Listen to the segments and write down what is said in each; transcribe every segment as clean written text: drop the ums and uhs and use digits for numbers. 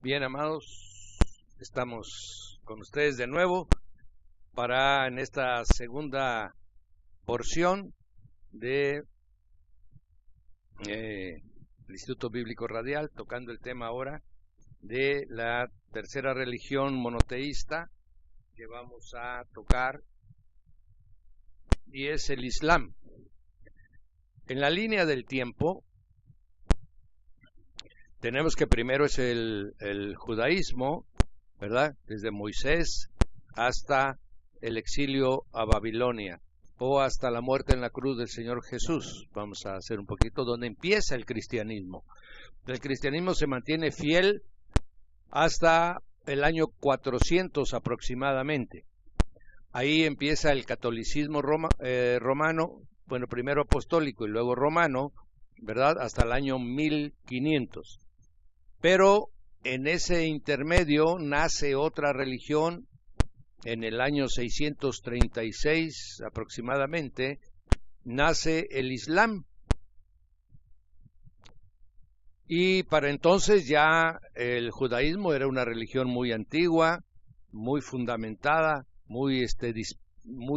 Bien, amados, estamos con ustedes de nuevo en esta segunda porción de el Instituto Bíblico Radial, tocando el tema ahora de la tercera religión monoteísta que vamos a tocar, y es el Islam. En la línea del tiempo, tenemos que primero es el judaísmo, ¿verdad? Desde Moisés hasta el exilio a Babilonia o hasta la muerte en la cruz del Señor Jesús. Vamos a hacer un poquito donde empieza el cristianismo. El cristianismo se mantiene fiel hasta el año 400 aproximadamente. Ahí empieza el catolicismo romano, bueno, primero apostólico y luego romano, ¿verdad? Hasta el año 1500. Pero en ese intermedio nace otra religión en el año 636 aproximadamente, nace el Islam. Y para entonces ya el judaísmo era una religión muy antigua, muy fundamentada, muy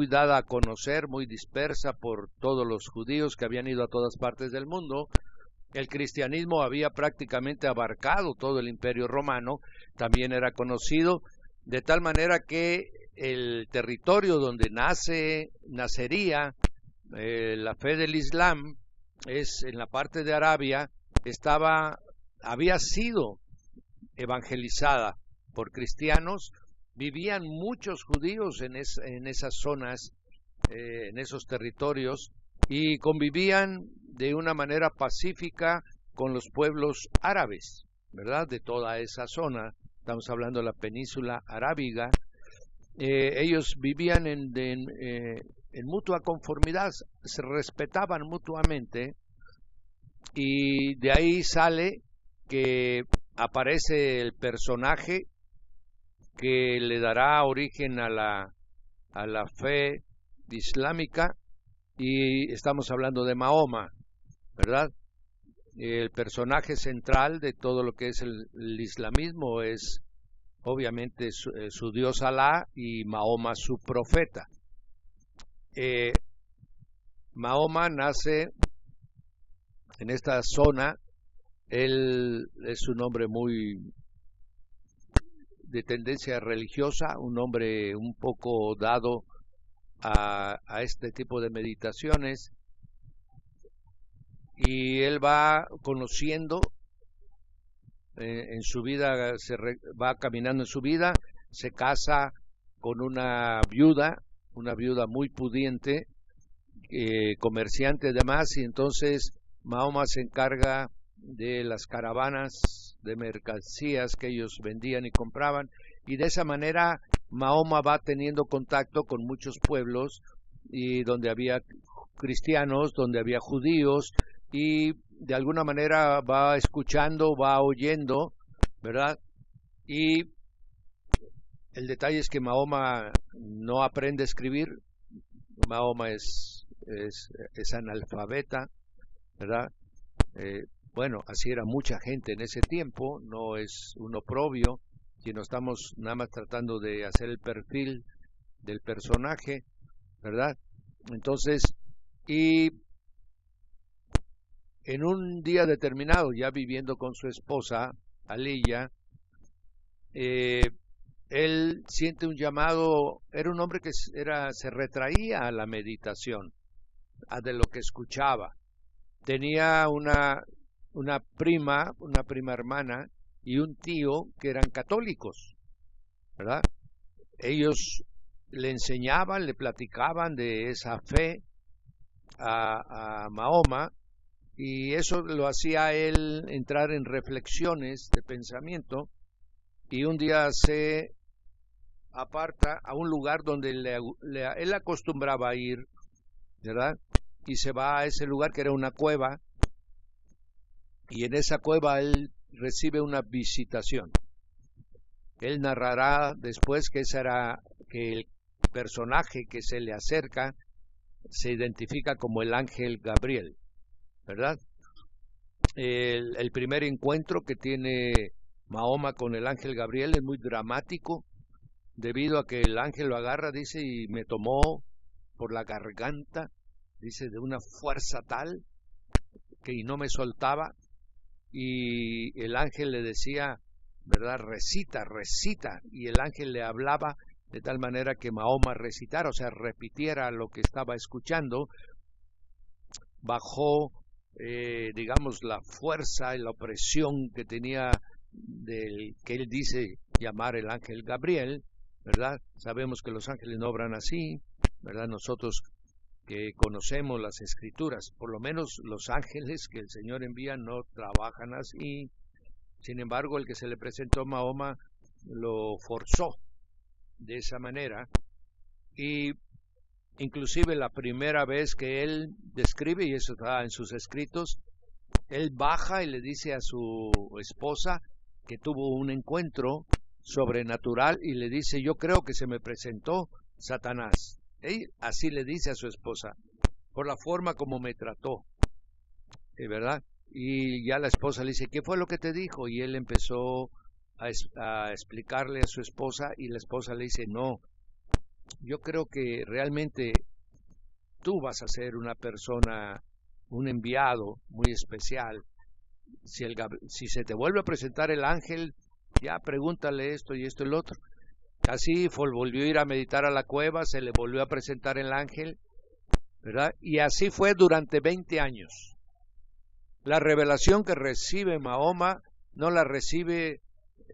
dada a conocer, muy dispersa por todos los judíos que habían ido a todas partes del mundo. El cristianismo había prácticamente abarcado todo el imperio romano, también era conocido, de tal manera que el territorio donde nacería la fe del Islam es en la parte de Arabia, había sido evangelizada por cristianos, vivían muchos judíos en esas zonas, en esos territorios, y convivían de una manera pacífica con los pueblos árabes, ¿verdad? De toda esa zona, estamos hablando de la península arábiga. Ellos vivían en mutua conformidad, se respetaban mutuamente, y de ahí sale que aparece el personaje que le dará origen a la fe islámica, y estamos hablando de Mahoma, ¿verdad? El personaje central de todo lo que es el islamismo es obviamente su Dios Alá y Mahoma su profeta. Mahoma nace en esta zona. Él es un hombre muy de tendencia religiosa, un hombre un poco dado a este tipo de meditaciones, y él va conociendo en su vida, va caminando en su vida, se casa con una viuda muy pudiente, comerciante además, y entonces Mahoma se encarga de las caravanas de mercancías que ellos vendían y compraban, y de esa manera Mahoma va teniendo contacto con muchos pueblos, y donde había cristianos, donde había judíos, y de alguna manera va escuchando, va oyendo, ¿verdad? Y el detalle es que Mahoma no aprende a escribir. Mahoma es analfabeta, ¿verdad? Bueno, así era mucha gente en ese tiempo, no es un oprobio, sino estamos nada más tratando de hacer el perfil del personaje, ¿verdad? Entonces, y en un día determinado, ya viviendo con su esposa, Aliya, él siente un llamado. Era un hombre que se retraía a la meditación, de lo que escuchaba. Tenía una prima hermana y un tío que eran católicos, ¿verdad? Ellos le enseñaban, le platicaban de esa fe a Mahoma, y eso lo hacía a él entrar en reflexiones de pensamiento, y un día se aparta a un lugar donde él acostumbraba a ir, ¿verdad? Y se va a ese lugar que era una cueva, y en esa cueva él recibe una visitación. Él narrará después que que el personaje que se le acerca se identifica como el ángel Gabriel, ¿verdad? El primer encuentro que tiene Mahoma con el ángel Gabriel es muy dramático, debido a que el ángel lo agarra, dice, y me tomó por la garganta, dice, de una fuerza tal que y no me soltaba, y el ángel le decía, ¿verdad? Recita, recita, y el ángel le hablaba de tal manera que Mahoma recitara, o sea, repitiera lo que estaba escuchando. Bajó, digamos, la fuerza y la opresión que tenía del que él dice llamar el ángel Gabriel, ¿verdad? Sabemos que los ángeles no obran así, ¿verdad? Nosotros que conocemos las escrituras, por lo menos los ángeles que el Señor envía no trabajan así. Sin embargo, el que se le presentó a Mahoma lo forzó de esa manera, y inclusive la primera vez que él describe, y eso está en sus escritos, él baja y le dice a su esposa que tuvo un encuentro sobrenatural y le dice, yo creo que se me presentó Satanás. Él así le dice a su esposa, por la forma como me trató, ¿verdad? Y ya la esposa le dice, ¿qué fue lo que te dijo? Y él empezó a explicarle a su esposa, y la esposa le dice, no, yo creo que realmente tú vas a ser una persona, un enviado muy especial. Si se te vuelve a presentar el ángel, ya pregúntale esto y esto y lo otro. Así volvió a ir a meditar a la cueva, se le volvió a presentar el ángel, ¿verdad? Y así fue durante 20 años. La revelación que recibe Mahoma no la recibe,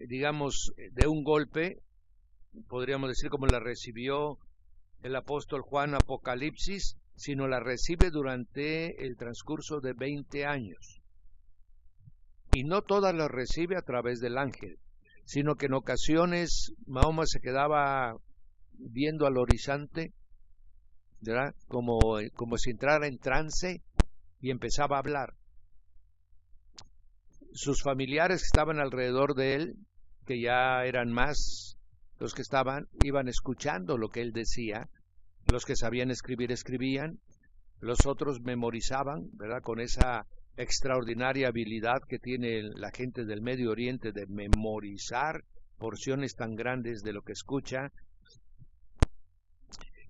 digamos, de un golpe, podríamos decir como la recibió el apóstol Juan Apocalipsis, sino la recibe durante el transcurso de 20 años. Y no todas las recibe a través del ángel, sino que en ocasiones Mahoma se quedaba viendo al horizonte, ¿verdad? Como si entrara en trance y empezaba a hablar. Sus familiares que estaban alrededor de él, que ya eran más los que iban escuchando lo que él decía. Los que sabían escribir, escribían. Los otros memorizaban, ¿verdad? Con esa extraordinaria habilidad que tiene la gente del Medio Oriente de memorizar porciones tan grandes de lo que escucha.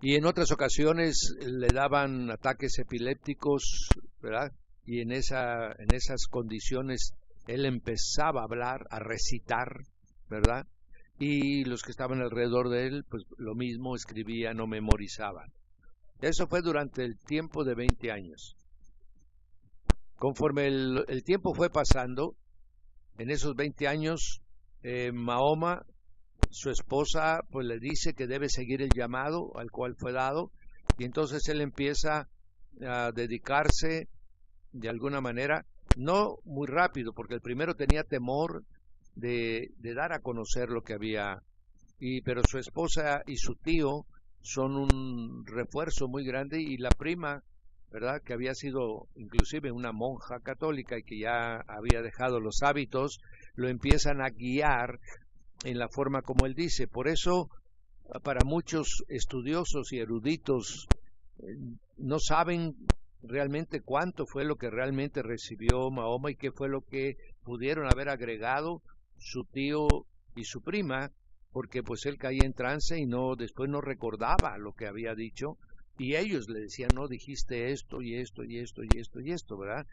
Y en otras ocasiones le daban ataques epilépticos, ¿verdad? Y en esas condiciones él empezaba a hablar, a recitar, ¿verdad? Y los que estaban alrededor de él, pues lo mismo, escribían o memorizaban. Eso fue durante el tiempo de 20 años. Conforme el tiempo fue pasando, en esos 20 años, Mahoma, su esposa, pues le dice que debe seguir el llamado al cual fue dado, y entonces él empieza a dedicarse de alguna manera, no muy rápido, porque el primero tenía temor de dar a conocer lo que había, pero su esposa y su tío son un refuerzo muy grande, y la prima, ¿verdad?, que había sido inclusive una monja católica y que ya había dejado los hábitos, lo empiezan a guiar en la forma como él dice. Por eso, para muchos estudiosos y eruditos, no saben realmente cuánto fue lo que realmente recibió Mahoma y qué fue lo que pudieron haber agregado su tío y su prima, porque pues él caía en trance y después no recordaba lo que había dicho, y ellos le decían, no, dijiste esto y esto y esto y esto y esto, ¿verdad?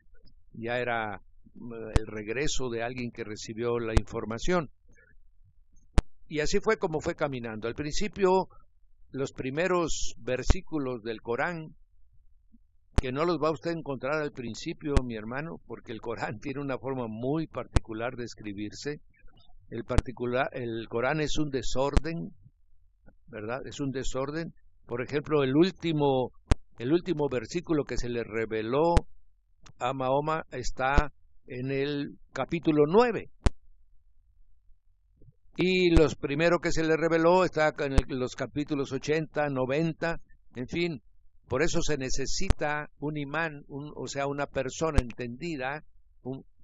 Ya era el regreso de alguien que recibió la información. Y así fue como fue caminando. Al principio, los primeros versículos del Corán, que no los va usted a encontrar al principio, mi hermano, porque el Corán tiene una forma muy particular de escribirse. El Corán es un desorden, ¿verdad? Es un desorden. Por ejemplo, el último versículo que se le reveló a Mahoma está en el capítulo 9. Y los primeros que se le reveló está en los capítulos 80, 90, en fin. Por eso se necesita un imán, o sea, una persona entendida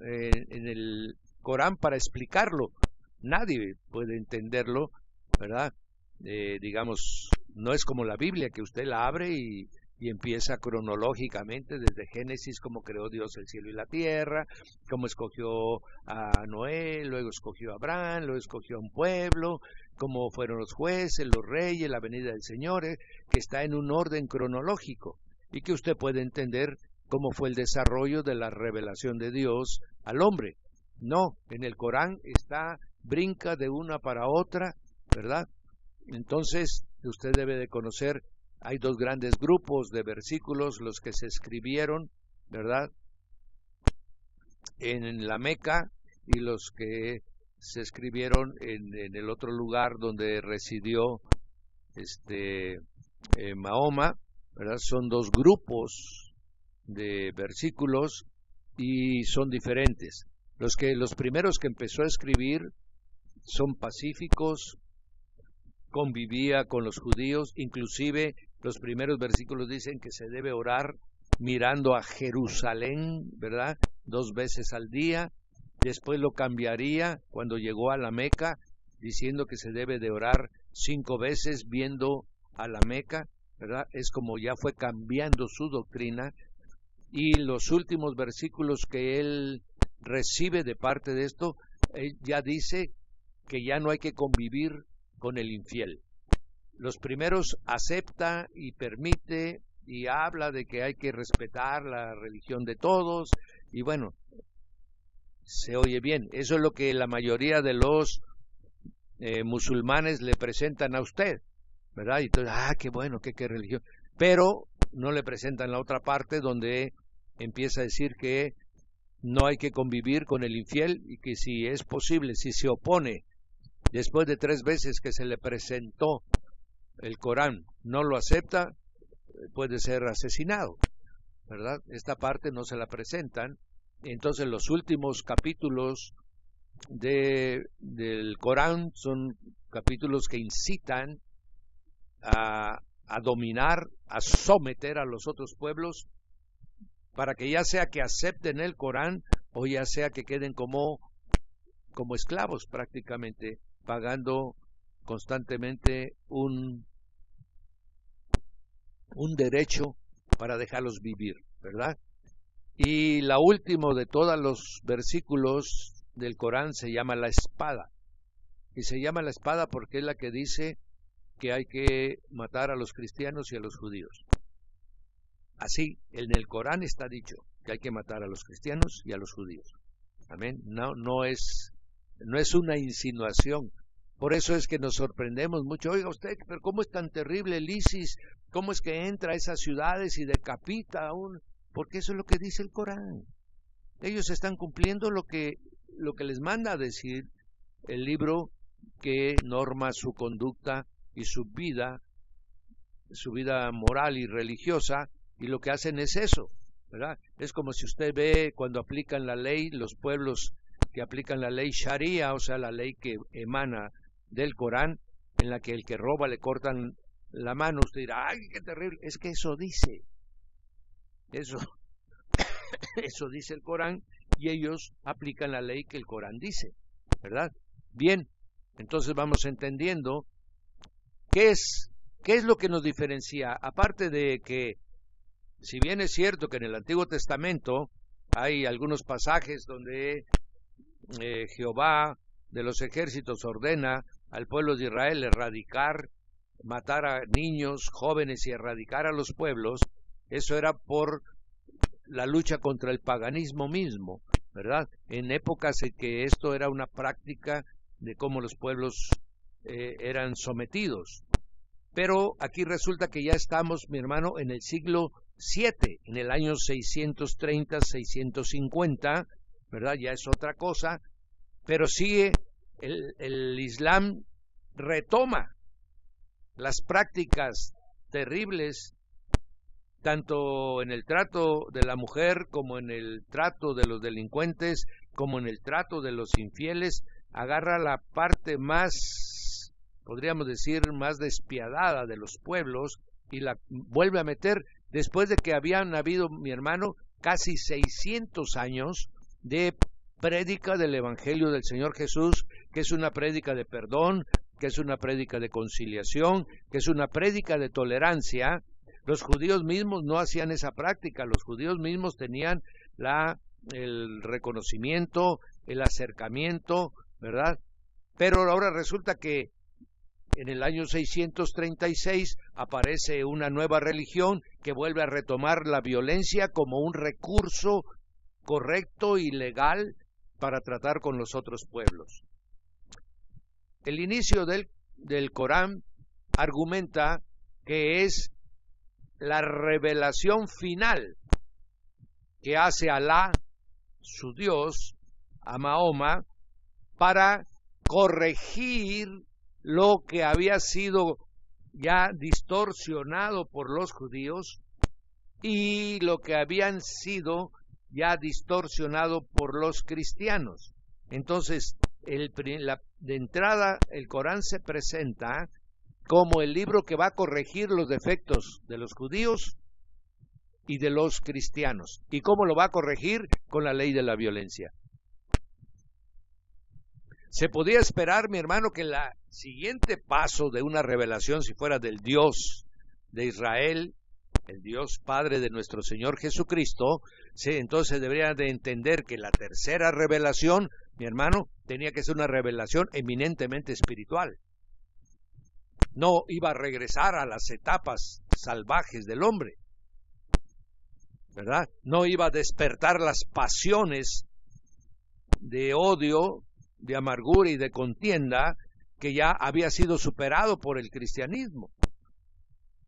en el Corán para explicarlo. Nadie puede entenderlo, ¿verdad? Digamos, no es como la Biblia, que usted la abre y y empieza cronológicamente desde Génesis, cómo creó Dios el cielo y la tierra, cómo escogió a Noé, luego escogió a Abraham, luego escogió a un pueblo, cómo fueron los jueces, los reyes, la venida del Señor, que está en un orden cronológico y que usted puede entender cómo fue el desarrollo de la revelación de Dios al hombre. No, en el Corán brinca de una para otra, ¿verdad? Entonces, usted debe de conocer, hay dos grandes grupos de versículos, los que se escribieron, ¿verdad?, en la Meca, y los que se escribieron en el otro lugar donde residió Mahoma, ¿verdad? Son dos grupos de versículos y son diferentes. Los primeros que empezó a escribir son pacíficos, convivía con los judíos, inclusive los primeros versículos dicen que se debe orar mirando a Jerusalén, ¿verdad?, 2 veces al día. Después lo cambiaría cuando llegó a la Meca, diciendo que se debe de orar 5 veces viendo a la Meca, ¿verdad? Es como ya fue cambiando su doctrina. Y los últimos versículos que él recibe de parte de esto, él ya dice que ya no hay que convivir con el infiel. Los primeros acepta y permite y habla de que hay que respetar la religión de todos, y bueno, se oye bien. Eso es lo que la mayoría de los musulmanes le presentan a usted, ¿verdad? Y entonces, qué bueno, qué religión. Pero no le presentan la otra parte donde empieza a decir que no hay que convivir con el infiel y que si es posible, si se opone, después de 3 veces que se le presentó el Corán, no lo acepta, puede ser asesinado, ¿verdad? Esta parte no se la presentan. Entonces los últimos capítulos del Corán son capítulos que incitan a dominar, a someter a los otros pueblos, para que ya sea que acepten el Corán o ya sea que queden como esclavos prácticamente, pagando constantemente un derecho para dejarlos vivir, ¿verdad? Y la última de todos los versículos del Corán se llama la espada. Y se llama la espada porque es la que dice que hay que matar a los cristianos y a los judíos. Así, en el Corán está dicho que hay que matar a los cristianos y a los judíos. Amén. No es una insinuación. Por eso es que nos sorprendemos mucho. Oiga usted, pero ¿cómo es tan terrible el ISIS? ¿Cómo es que entra a esas ciudades y decapita a un...? Porque eso es lo que dice el Corán. Ellos están cumpliendo lo que les manda a decir el libro que norma su conducta y su vida moral y religiosa, y lo que hacen es eso, ¿verdad? Es como si usted ve cuando aplican la ley, los pueblos que aplican la ley Sharia, o sea, la ley que emana del Corán, en la que el que roba le cortan la mano. Usted dirá, ¡ay, qué terrible! Es que eso dice el Corán, y ellos aplican la ley que el Corán dice, ¿verdad? Bien, entonces vamos entendiendo qué es lo que nos diferencia, aparte de que, si bien es cierto que en el Antiguo Testamento hay algunos pasajes donde Jehová de los ejércitos ordena al pueblo de Israel erradicar, matar a niños, jóvenes y erradicar a los pueblos, eso era por la lucha contra el paganismo mismo, ¿verdad? En épocas en que esto era una práctica de cómo los pueblos eran sometidos. Pero aquí resulta que ya estamos, mi hermano, en el siglo VII, en el año 630, 650, ¿verdad? Ya es otra cosa, pero sigue, el Islam retoma las prácticas terribles, tanto en el trato de la mujer, como en el trato de los delincuentes, como en el trato de los infieles. Agarra la parte más, podríamos decir, más despiadada de los pueblos y la vuelve a meter después de que habían habido, mi hermano, casi 600 años de prédica del Evangelio del Señor Jesús, que es una prédica de perdón, que es una prédica de conciliación, que es una prédica de tolerancia. Los judíos mismos no hacían esa práctica, los judíos mismos tenían el reconocimiento, el acercamiento, ¿verdad? Pero ahora resulta que en el año 636 aparece una nueva religión que vuelve a retomar la violencia como un recurso correcto y legal para tratar con los otros pueblos. El inicio del Corán argumenta que es la revelación final que hace Alá, su Dios, a Mahoma, para corregir lo que había sido ya distorsionado por los judíos y lo que habían sido ya distorsionado por los cristianos. Entonces, de entrada, el Corán se presenta como el libro que va a corregir los defectos de los judíos y de los cristianos. ¿Y cómo lo va a corregir? Con la ley de la violencia. Se podía esperar, mi hermano, que el siguiente paso de una revelación, si fuera del Dios de Israel, el Dios Padre de nuestro Señor Jesucristo, entonces deberían de entender que la tercera revelación, mi hermano, tenía que ser una revelación eminentemente espiritual. No iba a regresar a las etapas salvajes del hombre, ¿verdad? No iba a despertar las pasiones de odio, de amargura y de contienda que ya había sido superado por el cristianismo.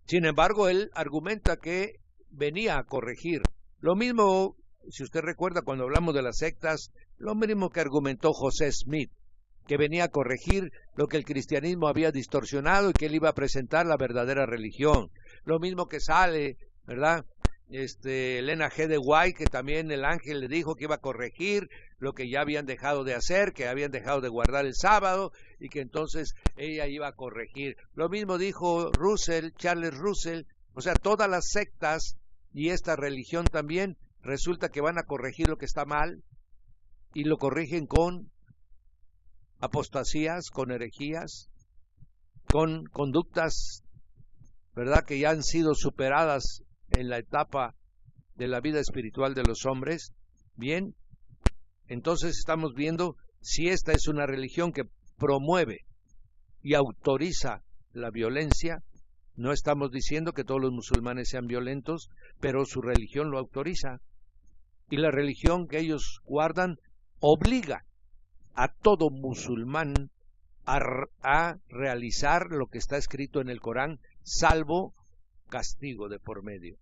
Sin embargo, él argumenta que venía a corregir. Lo mismo, si usted recuerda cuando hablamos de las sectas, lo mismo que argumentó José Smith, que venía a corregir lo que el cristianismo había distorsionado y que él iba a presentar la verdadera religión. Lo mismo que sale, ¿verdad? Elena G. de White, que también el ángel le dijo que iba a corregir lo que ya habían dejado de hacer, que habían dejado de guardar el sábado, y que entonces ella iba a corregir. Lo mismo dijo Charles Russell, o sea, todas las sectas y esta religión también, resulta que van a corregir lo que está mal, y lo corrigen con apostasías, con herejías, con conductas, ¿verdad?, que ya han sido superadas en la etapa de la vida espiritual de los hombres. Bien, entonces estamos viendo si esta es una religión que promueve y autoriza la violencia. No estamos diciendo que todos los musulmanes sean violentos, pero su religión lo autoriza. Y la religión que ellos guardan obliga a todo musulmán a realizar lo que está escrito en el Corán, salvo castigo de por medio.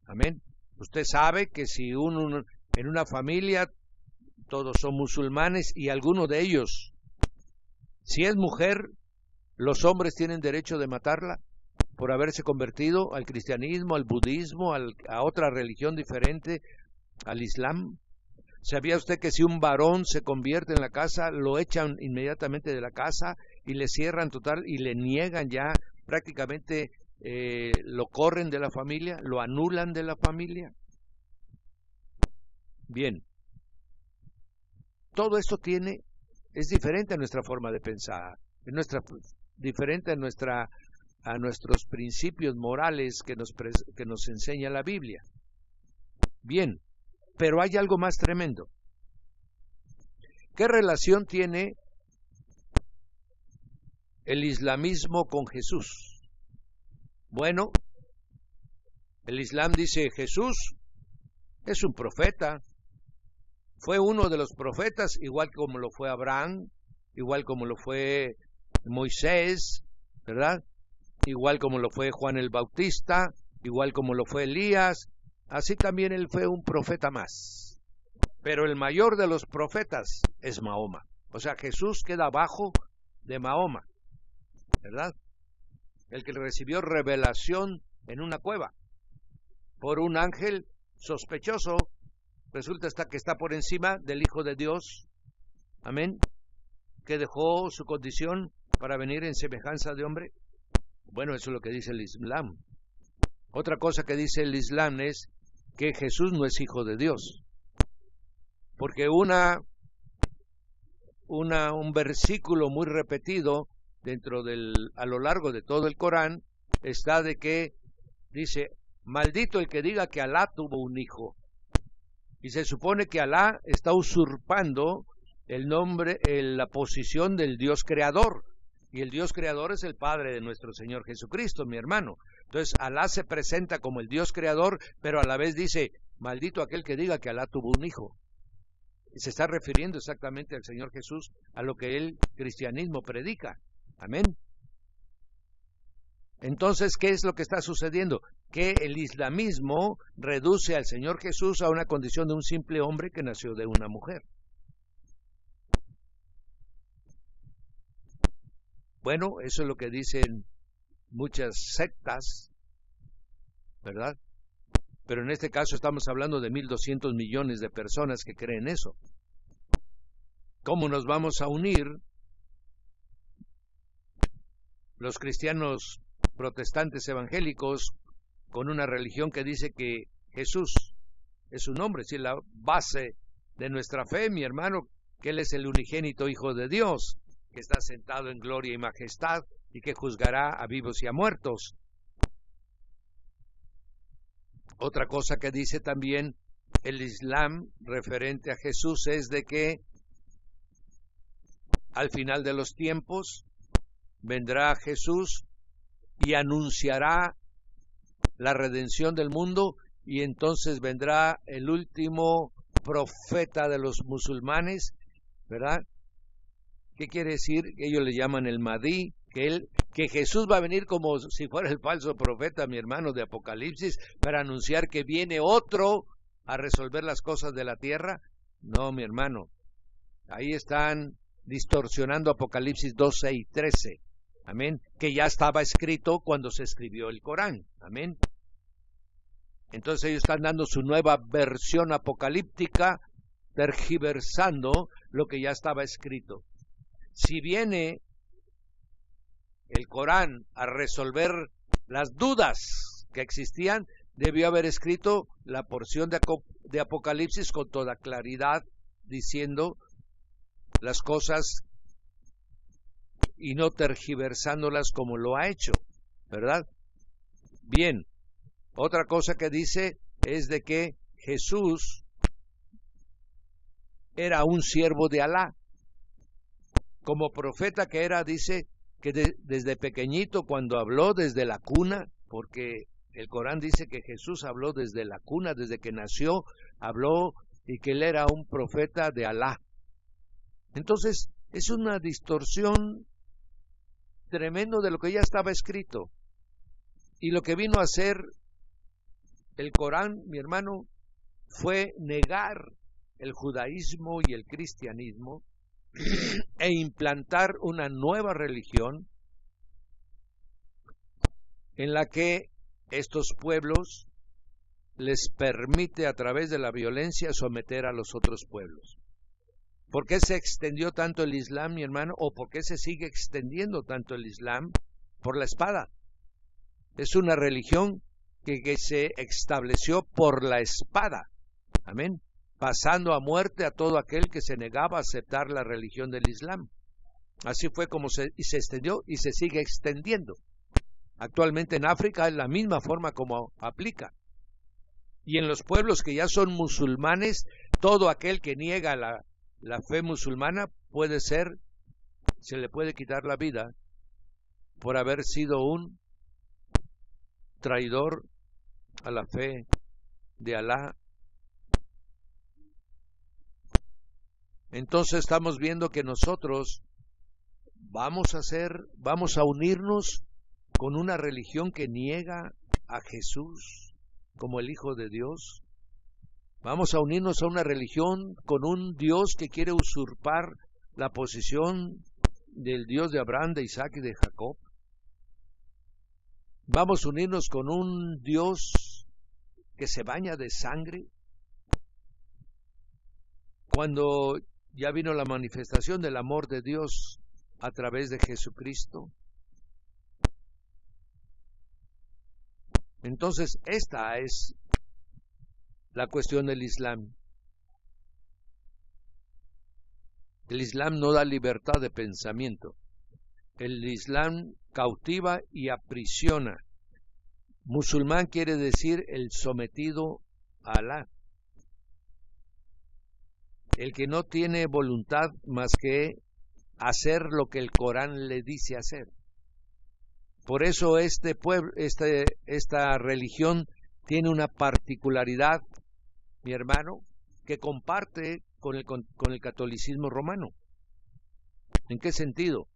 Amén. Usted sabe que si en una familia todos son musulmanes y alguno de ellos, si es mujer, los hombres tienen derecho de matarla por haberse convertido al cristianismo, al budismo, a otra religión diferente, al islam. ¿Sabía usted que si un varón se convierte en la casa, lo echan inmediatamente de la casa y le cierran total y le niegan ya prácticamente, lo corren de la familia, lo anulan de la familia? Bien, todo esto es diferente a nuestra forma de pensar, diferente a nuestros principios morales que nos enseña la Biblia. Bien, pero hay algo más tremendo. ¿Qué relación tiene el islamismo con Jesús? Bueno, el Islam dice Jesús es un profeta, fue uno de los profetas, igual como lo fue Abraham, igual como lo fue Moisés, ¿verdad? Igual como lo fue Juan el Bautista, igual como lo fue Elías, así también él fue un profeta más. Pero el mayor de los profetas es Mahoma. O sea, Jesús queda abajo de Mahoma, ¿verdad? El que recibió revelación en una cueva por un ángel sospechoso, resulta que está por encima del Hijo de Dios, amén, que dejó su condición para venir en semejanza de hombre. Bueno, eso es lo que dice el Islam. Otra cosa que dice el Islam es que Jesús no es hijo de Dios, porque un versículo muy repetido a lo largo de todo el Corán está de que dice, maldito el que diga que Alá tuvo un hijo. Y se supone que Alá está usurpando el nombre, la posición del Dios creador. Y el Dios creador es el Padre de nuestro Señor Jesucristo, mi hermano. Entonces Alá se presenta como el Dios creador, pero a la vez dice, maldito aquel que diga que Alá tuvo un hijo. Y se está refiriendo exactamente al Señor Jesús, a lo que el cristianismo predica. Amén. Entonces, ¿qué es lo que está sucediendo? Que el islamismo reduce al Señor Jesús a una condición de un simple hombre que nació de una mujer. Bueno, eso es lo que dicen muchas sectas, ¿verdad? Pero en este caso estamos hablando de 1.200 millones de personas que creen eso. ¿Cómo nos vamos a unir los cristianos protestantes evangélicos con una religión que dice que Jesús es un hombre? Si la base de nuestra fe, mi hermano, que Él es el unigénito Hijo de Dios, que está sentado en gloria y majestad y que juzgará a vivos y a muertos. Otra cosa que dice también el Islam referente a Jesús es de que al final de los tiempos vendrá Jesús y anunciará la redención del mundo, y entonces vendrá el último profeta de los musulmanes, ¿verdad? ¿Qué quiere decir? Ellos le llaman el Mahdi, que Jesús va a venir como si fuera el falso profeta, mi hermano, de Apocalipsis, para anunciar que viene otro a resolver las cosas de la tierra. No, mi hermano, ahí están distorsionando Apocalipsis 12 y 13, amén, que ya estaba escrito cuando se escribió el Corán, amén. Entonces ellos están dando su nueva versión apocalíptica, tergiversando lo que ya estaba escrito. Si viene el Corán a resolver las dudas que existían, debió haber escrito la porción de Apocalipsis con toda claridad, diciendo las cosas y no tergiversándolas como lo ha hecho, ¿verdad? Bien, otra cosa que dice es de que Jesús era un siervo de Alá. Como profeta que era, dice que desde pequeñito, cuando habló desde la cuna, porque el Corán dice que Jesús habló desde la cuna, desde que nació, habló, y que él era un profeta de Alá. Entonces, es una distorsión tremenda de lo que ya estaba escrito. Y lo que vino a hacer el Corán, mi hermano, fue negar el judaísmo y el cristianismo e implantar una nueva religión en la que estos pueblos les permite a través de la violencia someter a los otros pueblos. ¿Por qué se extendió tanto el Islam, mi hermano? ¿O por qué se sigue extendiendo tanto el Islam? Por la espada. Es una religión que se estableció por la espada. Amén. Pasando a muerte a todo aquel que se negaba a aceptar la religión del Islam. Así fue como se extendió y se sigue extendiendo. Actualmente en África es la misma forma como aplica. Y en los pueblos que ya son musulmanes, todo aquel que niega la fe musulmana se le puede quitar la vida por haber sido un traidor a la fe de Alá. Entonces estamos viendo que nosotros vamos a unirnos con una religión que niega a Jesús como el Hijo de Dios. Vamos a unirnos a una religión con un Dios que quiere usurpar la posición del Dios de Abraham, de Isaac y de Jacob. Vamos a unirnos con un Dios que se baña de sangre. Cuando ya vino la manifestación del amor de Dios a través de Jesucristo. Entonces, esta es la cuestión del Islam. El Islam no da libertad de pensamiento. El Islam cautiva y aprisiona Musulmán quiere decir el sometido a Alá, el que no tiene voluntad más que hacer lo que el Corán le dice hacer. Por eso esta religión tiene una particularidad, mi hermano, que comparte con el catolicismo romano. ¿En qué sentido?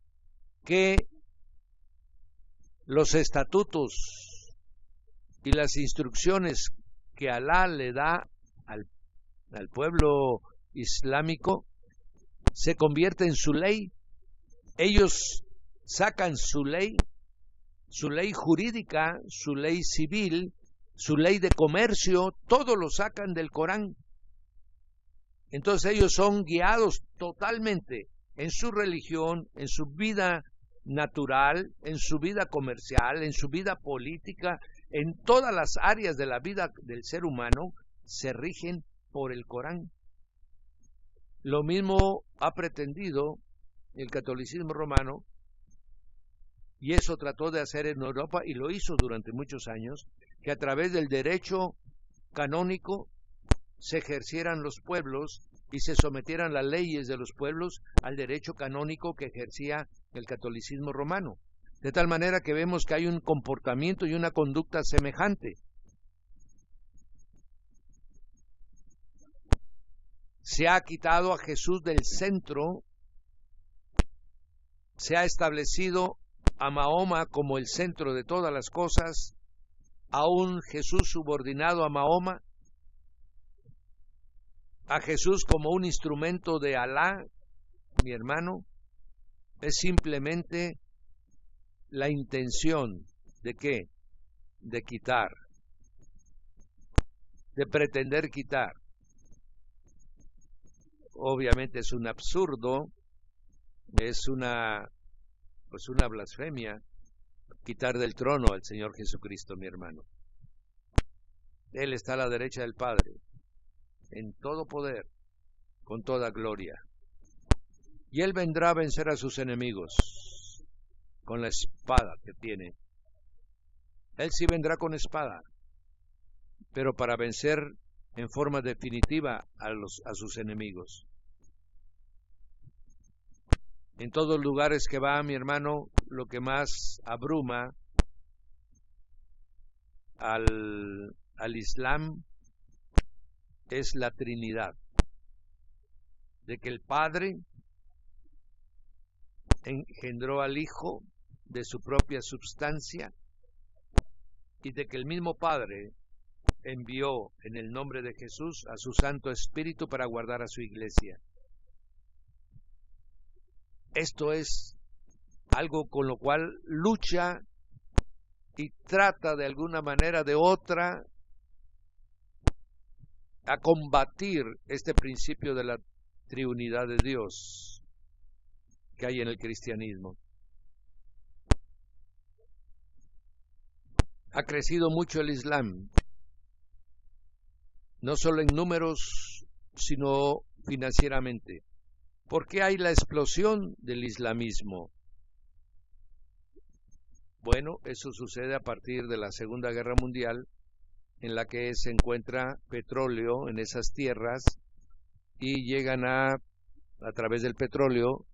Que los estatutos y las instrucciones que Alá le da al pueblo islámico se convierte en su ley. Ellos sacan su ley jurídica, su ley civil, su ley de comercio, todo lo sacan del Corán. Entonces ellos son guiados totalmente en su religión, en su vida natural, en su vida comercial, en su vida política, en todas las áreas de la vida del ser humano, se rigen por el Corán. Lo mismo ha pretendido el catolicismo romano, y eso trató de hacer en Europa, y lo hizo durante muchos años, que a través del derecho canónico se ejercieran los pueblos y se sometieran las leyes de los pueblos al derecho canónico que ejercía el catolicismo romano. De tal manera que vemos que hay un comportamiento y una conducta semejante. Se ha quitado a Jesús del centro, se ha establecido a Mahoma como el centro de todas las cosas, a un Jesús subordinado a Mahoma, a Jesús como un instrumento de Alá, mi hermano, es simplemente la intención de ¿qué? De quitar, de pretender quitar. Obviamente es un absurdo, es una blasfemia quitar del trono al Señor Jesucristo, mi hermano. Él está a la derecha del Padre, en todo poder, con toda gloria. Y Él vendrá a vencer a sus enemigos con la espada que tiene. Él sí vendrá con espada, pero para vencer en forma definitiva a sus enemigos. En todos los lugares que va, mi hermano, lo que más abruma al Islam es la Trinidad, de que el Padre engendró al Hijo de su propia substancia y de que el mismo Padre envió en el nombre de Jesús a su Santo Espíritu para guardar a su iglesia. Esto es algo con lo cual lucha y trata de alguna manera de otra a combatir este principio de la triunidad de Dios que hay en el cristianismo. Ha crecido mucho el Islam, no solo en números, sino financieramente. ¿Por qué hay la explosión del islamismo? Bueno, eso sucede a partir de la Segunda Guerra Mundial, en la que se encuentra petróleo en esas tierras y llegan a través del petróleo,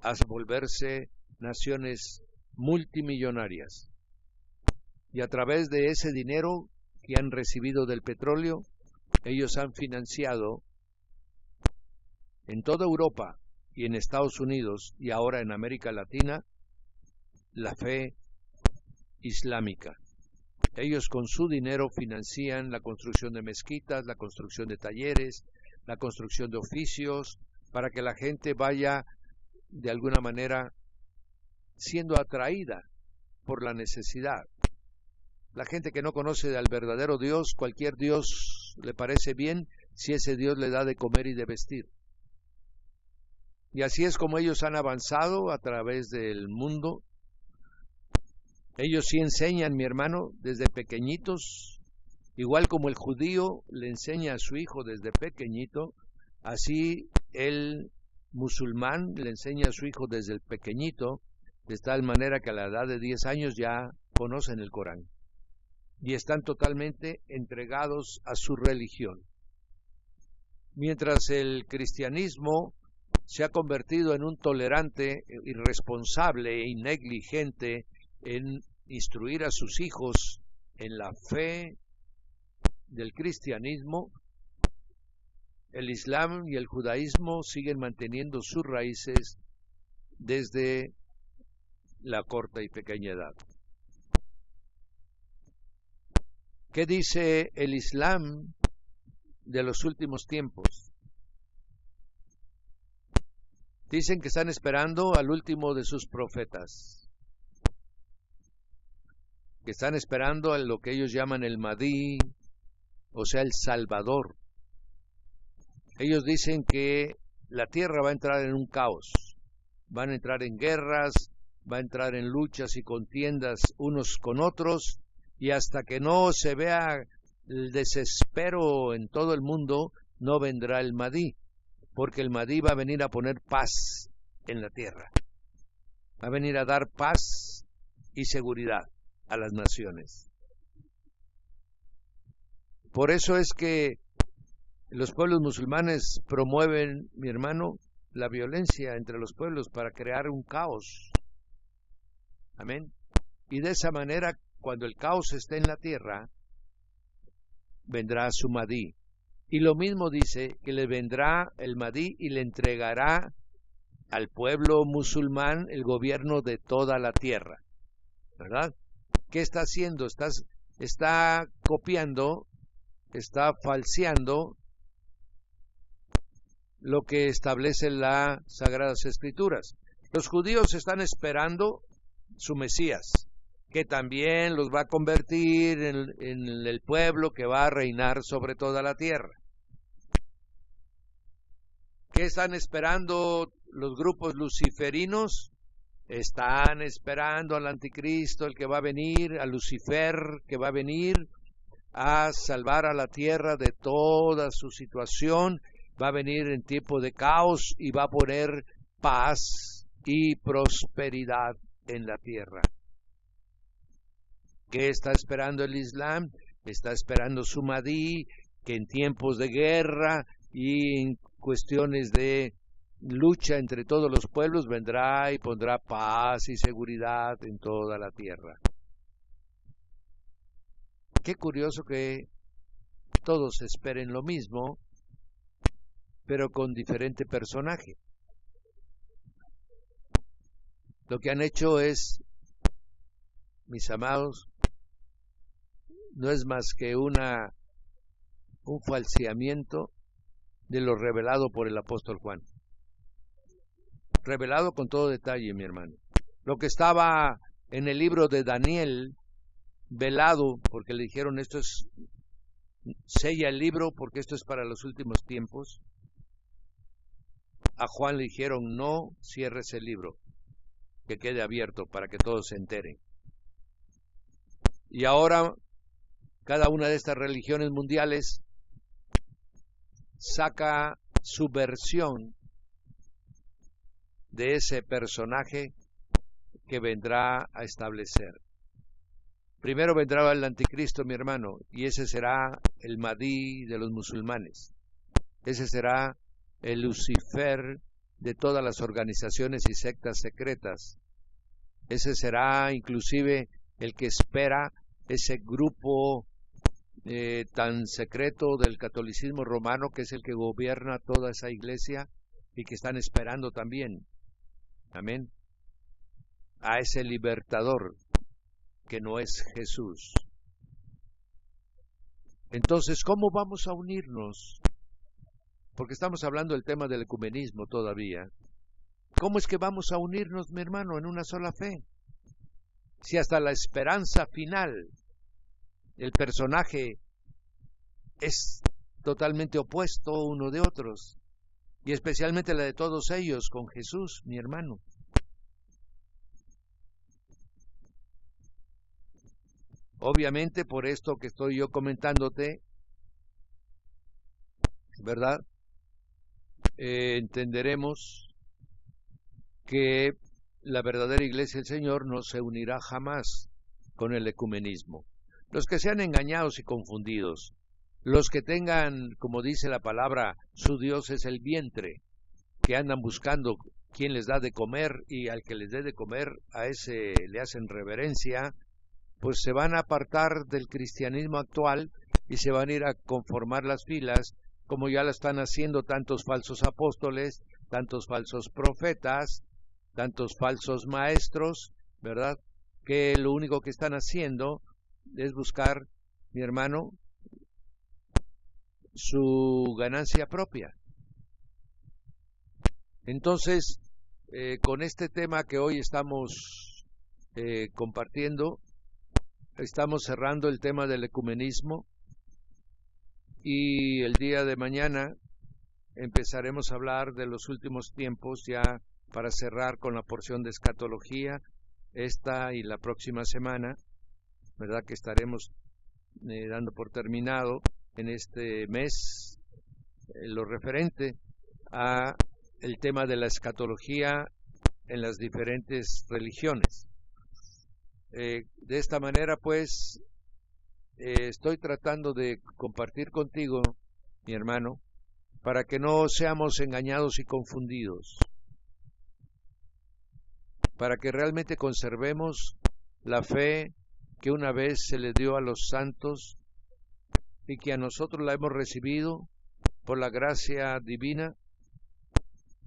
a volverse naciones multimillonarias. Y a través de ese dinero que han recibido del petróleo, ellos han financiado en toda Europa y en Estados Unidos y ahora en América Latina la fe islámica. Ellos con su dinero financian la construcción de mezquitas, la construcción de talleres, la construcción de oficios, para que la gente vaya de alguna manera siendo atraída por la necesidad. La gente que no conoce al verdadero Dios, cualquier Dios le parece bien si ese Dios le da de comer y de vestir. Y así es como ellos han avanzado a través del mundo. Ellos sí enseñan, mi hermano, desde pequeñitos, igual como el judío le enseña a su hijo desde pequeñito, así el musulmán le enseña a su hijo desde el pequeñito, de tal manera que a la edad de 10 años ya conocen el Corán. y están totalmente entregados a su religión. Mientras el cristianismo se ha convertido en un tolerante, irresponsable y negligente en instruir a sus hijos en la fe del cristianismo, el Islam y el judaísmo siguen manteniendo sus raíces desde la corta y pequeña edad. ¿Qué dice el Islam de los últimos tiempos? Dicen que están esperando al último de sus profetas, que están esperando a lo que ellos llaman el Mahdi, o sea, el Salvador. Ellos dicen que la tierra va a entrar en un caos, van a entrar en guerras, va a entrar en luchas y contiendas unos con otros, y hasta que no se vea el desespero en todo el mundo, no vendrá el Mahdi, porque el Mahdi va a venir a poner paz en la tierra, va a venir a dar paz y seguridad a las naciones. Por eso es que los pueblos musulmanes promueven, mi hermano, la violencia entre los pueblos para crear un caos. Amén. Y de esa manera, cuando el caos esté en la tierra, vendrá su Mahdi. Y lo mismo dice que le vendrá el Mahdi y le entregará al pueblo musulmán el gobierno de toda la tierra. ¿Verdad? ¿Qué está haciendo? Está copiando, está falseando lo que establece las Sagradas Escrituras. Los judíos están esperando su Mesías, que también los va a convertir en el pueblo que va a reinar sobre toda la tierra. ¿Qué están esperando los grupos luciferinos? Están esperando al anticristo, el que va a venir, a Lucifer, que va a venir a salvar a la tierra de toda su situación, va a venir en tiempo de caos y va a poner paz y prosperidad en la tierra. ¿Qué está esperando el Islam? Está esperando su Mahdi, que en tiempos de guerra y en cuestiones de lucha entre todos los pueblos vendrá y pondrá paz y seguridad en toda la tierra. Qué curioso que todos esperen lo mismo, pero con diferente personaje. Lo que han hecho es, mis amados, no es más que un falseamiento de lo revelado por el apóstol Juan. Revelado con todo detalle, mi hermano. Lo que estaba en el libro de Daniel, velado, porque le dijeron esto es, sella el libro porque esto es para los últimos tiempos. A Juan le dijeron, no cierres el libro, que quede abierto para que todos se enteren. Y ahora cada una de estas religiones mundiales saca su versión de ese personaje que vendrá a establecer. Primero vendrá el anticristo, mi hermano, y ese será el Mahdi de los musulmanes. Ese será el Lucifer de todas las organizaciones y sectas secretas. Ese será inclusive el que espera ese grupo tan secreto del catolicismo romano, que es el que gobierna toda esa iglesia y que están esperando también. Amén. A ese libertador que no es Jesús. Entonces, ¿cómo vamos a unirnos? Porque estamos hablando del tema del ecumenismo todavía. ¿Cómo es que vamos a unirnos, mi hermano, en una sola fe? Si hasta la esperanza final, el personaje es totalmente opuesto uno de otros, y especialmente la de todos ellos con Jesús, mi hermano. Obviamente, por esto que estoy yo comentándote, ¿verdad? Entenderemos que la verdadera iglesia del Señor no se unirá jamás con el ecumenismo. los que sean engañados y confundidos, los que tengan, como dice la palabra, su Dios es el vientre, que andan buscando quién les da de comer y al que les dé de comer a ese le hacen reverencia, pues se van a apartar del cristianismo actual y se van a ir a conformar las filas, como ya lo están haciendo tantos falsos apóstoles, tantos falsos profetas, tantos falsos maestros, ¿verdad? Que lo único que están haciendo es buscar, mi hermano, su ganancia propia. Entonces, con este tema que hoy estamos compartiendo, estamos cerrando el tema del ecumenismo y el día de mañana empezaremos a hablar de los últimos tiempos ya para cerrar con la porción de escatología esta y la próxima semana, ¿verdad? Que estaremos dando por terminado en este mes lo referente a el tema de la escatología en las diferentes religiones. De esta manera, pues, estoy tratando de compartir contigo, mi hermano, para que no seamos engañados y confundidos, para que realmente conservemos la fe que una vez se le dio a los santos y que a nosotros la hemos recibido por la gracia divina.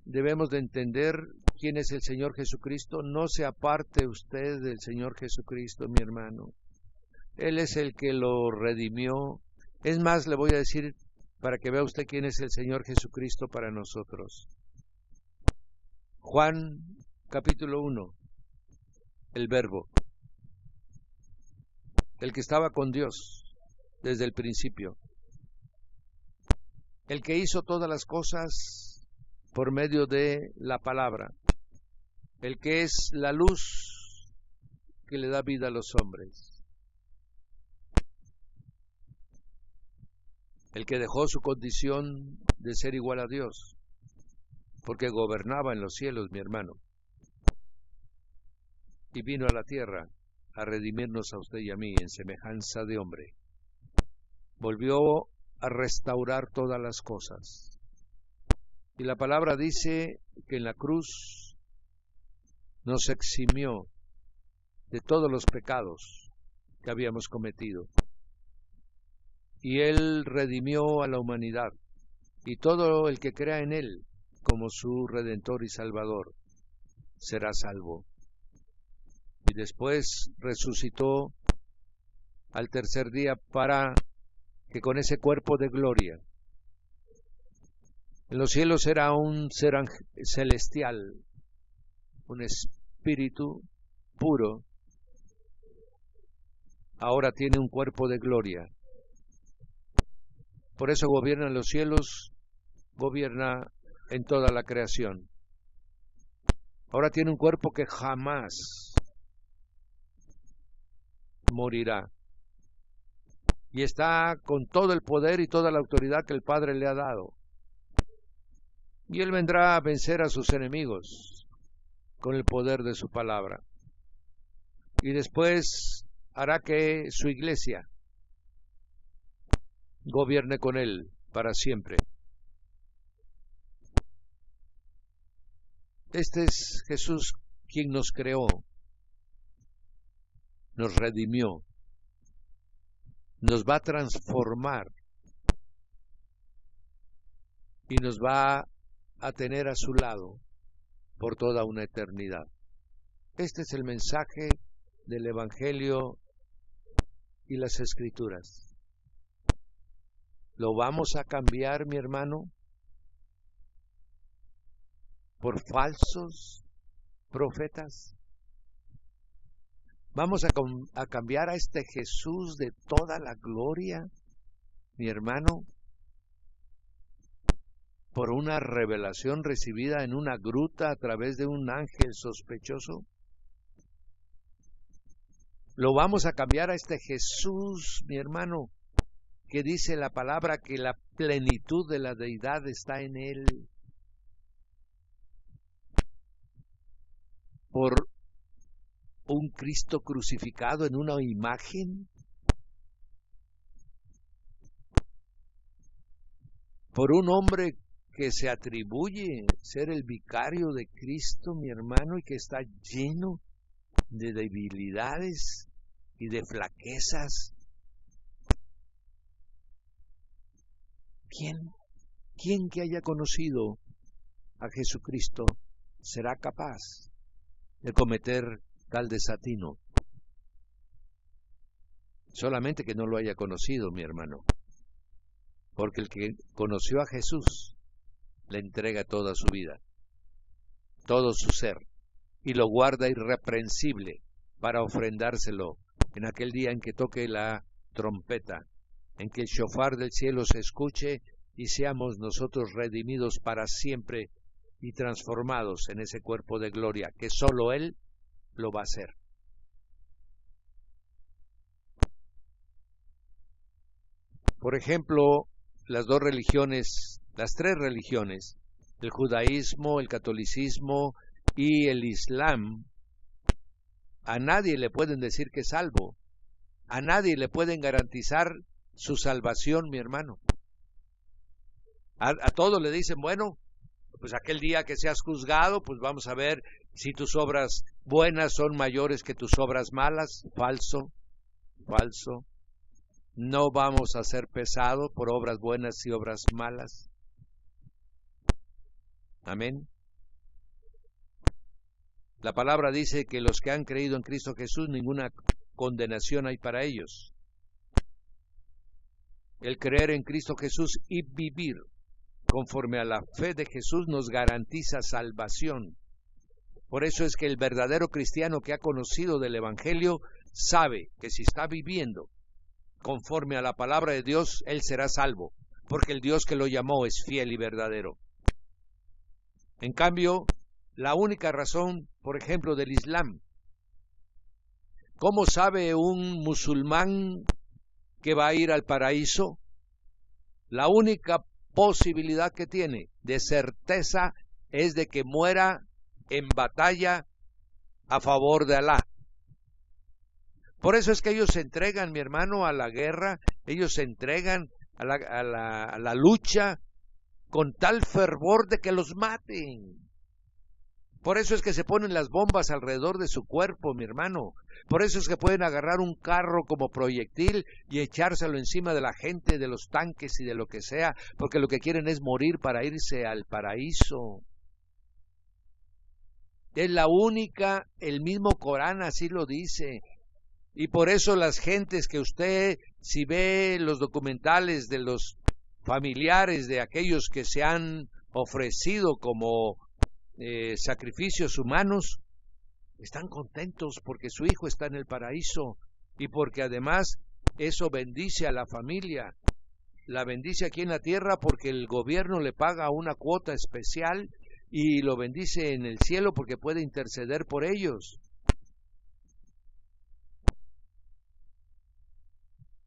Debemos de entender quién es el Señor Jesucristo. No se aparte usted del Señor Jesucristo, mi hermano. Él es el que lo redimió. Es más, le voy a decir para que vea usted quién es el Señor Jesucristo para nosotros. Juan capítulo 1, el Verbo, el que estaba con Dios desde el principio, el que hizo todas las cosas por medio de la palabra, el que es la luz que le da vida a los hombres, el que dejó su condición de ser igual a Dios, porque gobernaba en los cielos, mi hermano, y vino a la tierra a redimirnos a usted y a mí en semejanza de hombre. Volvió a restaurar todas las cosas. Y la palabra dice que en la cruz nos eximió de todos los pecados que habíamos cometido. Y Él redimió a la humanidad. Y todo el que crea en Él como su Redentor y Salvador será salvo. Y después resucitó al tercer día para que con ese cuerpo de gloria, en los cielos era un ser celestial, un espíritu puro, ahora tiene un cuerpo de gloria. Por eso gobierna en los cielos, gobierna en toda la creación. Ahora tiene un cuerpo que jamás morirá. Y está con todo el poder y toda la autoridad que el Padre le ha dado. Y Él vendrá a vencer a sus enemigos con el poder de su palabra. Y después hará que su iglesia gobierne con Él para siempre. Este es Jesús quien nos creó, nos redimió, nos va a transformar y nos va a tener a su lado por toda una eternidad. Este es el mensaje del Evangelio y las Escrituras. ¿Lo vamos a cambiar, mi hermano, por falsos profetas? ¿Vamos a cambiar a este Jesús de toda la gloria, mi hermano, por una revelación recibida en una gruta a través de un ángel sospechoso? ¿Lo vamos a cambiar a este Jesús, mi hermano, que dice la palabra que la plenitud de la deidad está en Él, por un Cristo crucificado en una imagen? por un hombre que se atribuye ser el vicario de Cristo, mi hermano, y que está lleno de debilidades y de flaquezas. ¿Quién que haya conocido a Jesucristo será capaz de cometer tal desatino? Solamente que no lo haya conocido, mi hermano. Porque el que conoció a Jesús le entrega toda su vida, todo su ser, y lo guarda irreprensible para ofrendárselo en aquel día en que toque la trompeta, en que el shofar del cielo se escuche y seamos nosotros redimidos para siempre y transformados en ese cuerpo de gloria que solo Él lo va a hacer. Por ejemplo, las tres religiones, el judaísmo, el catolicismo y el islam, a nadie le pueden decir que es salvo, a nadie le pueden garantizar su salvación, mi hermano. A todos le dicen, bueno, pues aquel día que seas juzgado, pues vamos a ver si tus obras buenas son mayores que tus obras malas. Falso. No vamos a ser pesados por obras buenas y obras malas. Amén. La palabra dice que los que han creído en Cristo Jesús, ninguna condenación hay para ellos. El creer en Cristo Jesús y vivir conforme a la fe de Jesús nos garantiza salvación. Por eso es que el verdadero cristiano que ha conocido del Evangelio sabe que si está viviendo conforme a la palabra de Dios, él será salvo, porque el Dios que lo llamó es fiel y verdadero. En cambio, la única razón, por ejemplo, del Islam, ¿cómo sabe un musulmán que va a ir al paraíso? La única posibilidad que tiene de certeza es de que muera en batalla a favor de Alá. Por eso es que ellos se entregan, mi hermano, a la guerra, ellos se entregan a la lucha con tal fervor de que los maten. Por eso es que se ponen las bombas alrededor de su cuerpo, mi hermano. Por eso es que pueden agarrar un carro como proyectil y echárselo encima de la gente, de los tanques y de lo que sea, porque lo que quieren es morir para irse al paraíso. Es la única, el mismo Corán así lo dice. Y por eso las gentes que usted, si ve los documentales de los familiares de aquellos que se han ofrecido como sacrificios humanos, están contentos porque su hijo está en el paraíso y porque además eso bendice a la familia, la bendice aquí en la tierra porque el gobierno le paga una cuota especial y lo bendice en el cielo porque puede interceder por ellos.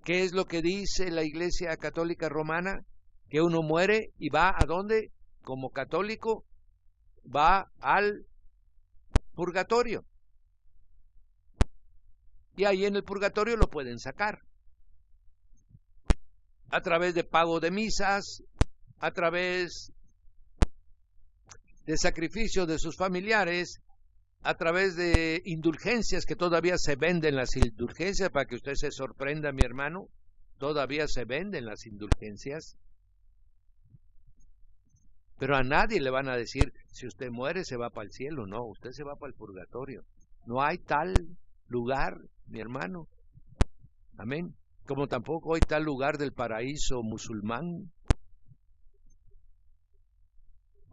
¿Qué es lo que dice la Iglesia Católica Romana? Que uno muere y va ¿a dónde? Como católico, va al purgatorio. Y ahí en el purgatorio lo pueden sacar. A través de pago de misas, a través de sacrificio de sus familiares, a través de indulgencias que todavía se venden las indulgencias, para que usted se sorprenda, mi hermano, todavía se venden las indulgencias. Pero a nadie le van a decir, si usted muere se va para el cielo. No, usted se va para el purgatorio. No hay tal lugar, mi hermano. Amén. Como tampoco hay tal lugar del paraíso musulmán.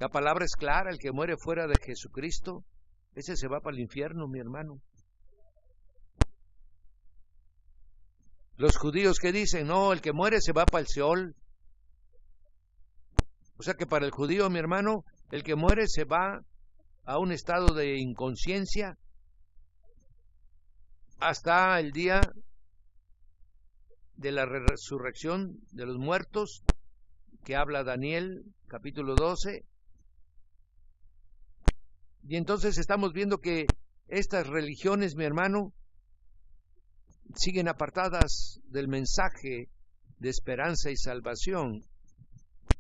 La palabra es clara, el que muere fuera de Jesucristo, ese se va para el infierno, mi hermano. Los judíos que dicen, no, el que muere se va para el Seol. O sea que para el judío, mi hermano, el que muere se va a un estado de inconsciencia hasta el día de la resurrección de los muertos, que habla Daniel, capítulo 12. Y entonces estamos viendo que estas religiones, mi hermano, siguen apartadas del mensaje de esperanza y salvación.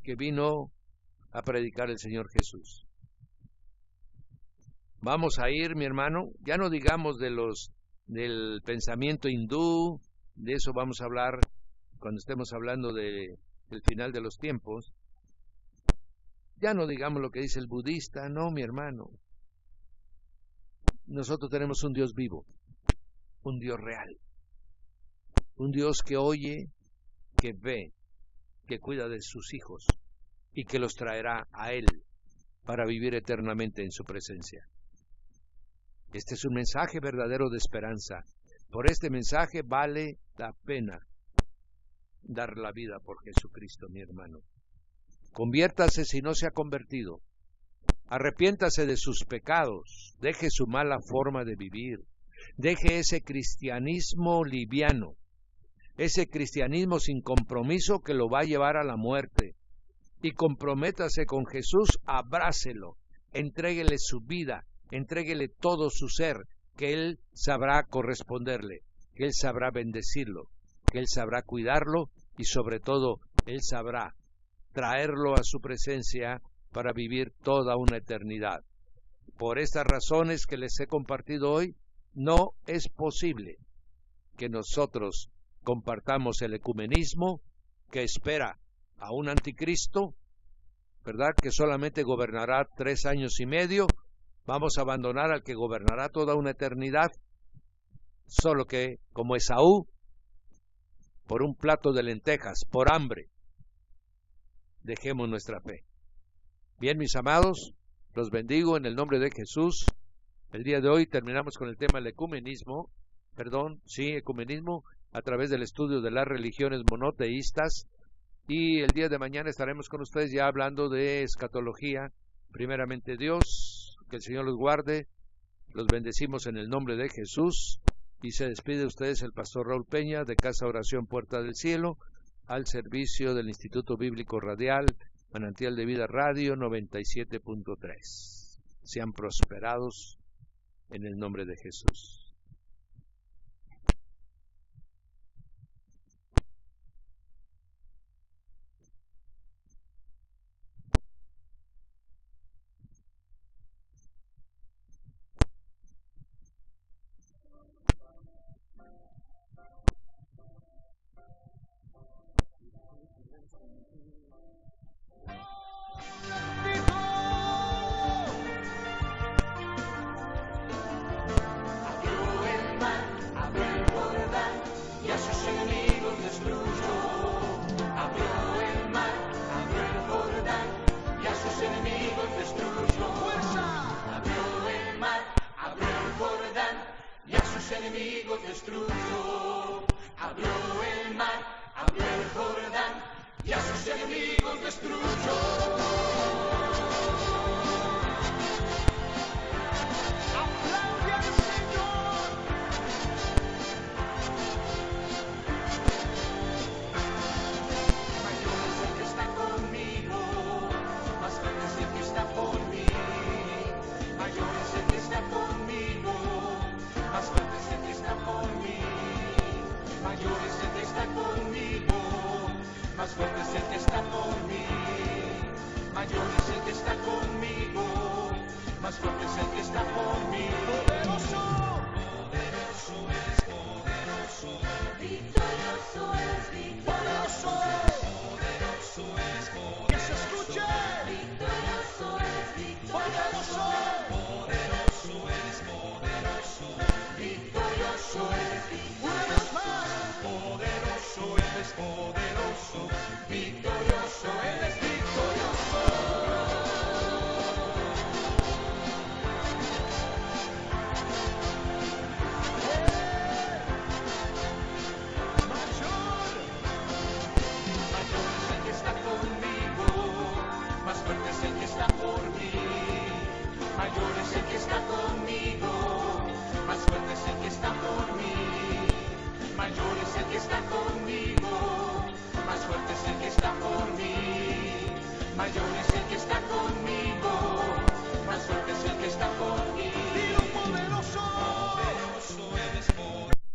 que vino a predicar el Señor Jesús. Vamos a ir, mi hermano, ya no digamos del pensamiento hindú, de eso vamos a hablar cuando estemos hablando del final de los tiempos. Ya no digamos lo que dice el budista, no, mi hermano. Nosotros tenemos un Dios vivo, un Dios real, un Dios que oye, que ve, que cuida de sus hijos y que los traerá a Él para vivir eternamente en su presencia. Este es un mensaje verdadero de esperanza. Por este mensaje vale la pena dar la vida por Jesucristo, mi hermano. Conviértase si no se ha convertido. Arrepiéntase de sus pecados. Deje su mala forma de vivir. Deje ese cristianismo liviano. Ese cristianismo sin compromiso que lo va a llevar a la muerte. Y comprométase con Jesús, abrácelo. Entréguele su vida. Entréguele todo su ser, que Él sabrá corresponderle, que Él sabrá bendecirlo, que Él sabrá cuidarlo y sobre todo Él sabrá traerlo a su presencia para vivir toda una eternidad. Por estas razones que les he compartido hoy, no es posible que nosotros compartamos el ecumenismo que espera a un anticristo, ¿verdad?, que solamente gobernará 3 años y medio. Vamos a abandonar al que gobernará toda una eternidad, solo que, como Esaú, por un plato de lentejas, por hambre, dejemos nuestra fe. Bien, mis amados, los bendigo en el nombre de Jesús. El día de hoy terminamos con el tema del ecumenismo, ecumenismo a través del estudio de las religiones monoteístas, y el día de mañana estaremos con ustedes ya hablando de escatología. Primeramente Dios, que el Señor los guarde, los bendecimos en el nombre de Jesús, y se despide de ustedes el pastor Raúl Peña de Casa Oración Puerta del Cielo, al servicio del Instituto Bíblico Radial, Manantial de Vida Radio 97.3. Sean prosperados en el nombre de Jesús. Enemigos destruyó, abrió el mar, abrió el Jordán, y a sus enemigos destruyó. ¡Aplaude al Señor! Mayor es el que está conmigo, más grande es el que está por mí. Mayor es el que está conmigo, más grande es el que está por mí. Mayor es el que está conmigo, más fuerte es el que está por mí. Mayor es el que está conmigo, más fuerte es el que está por mí.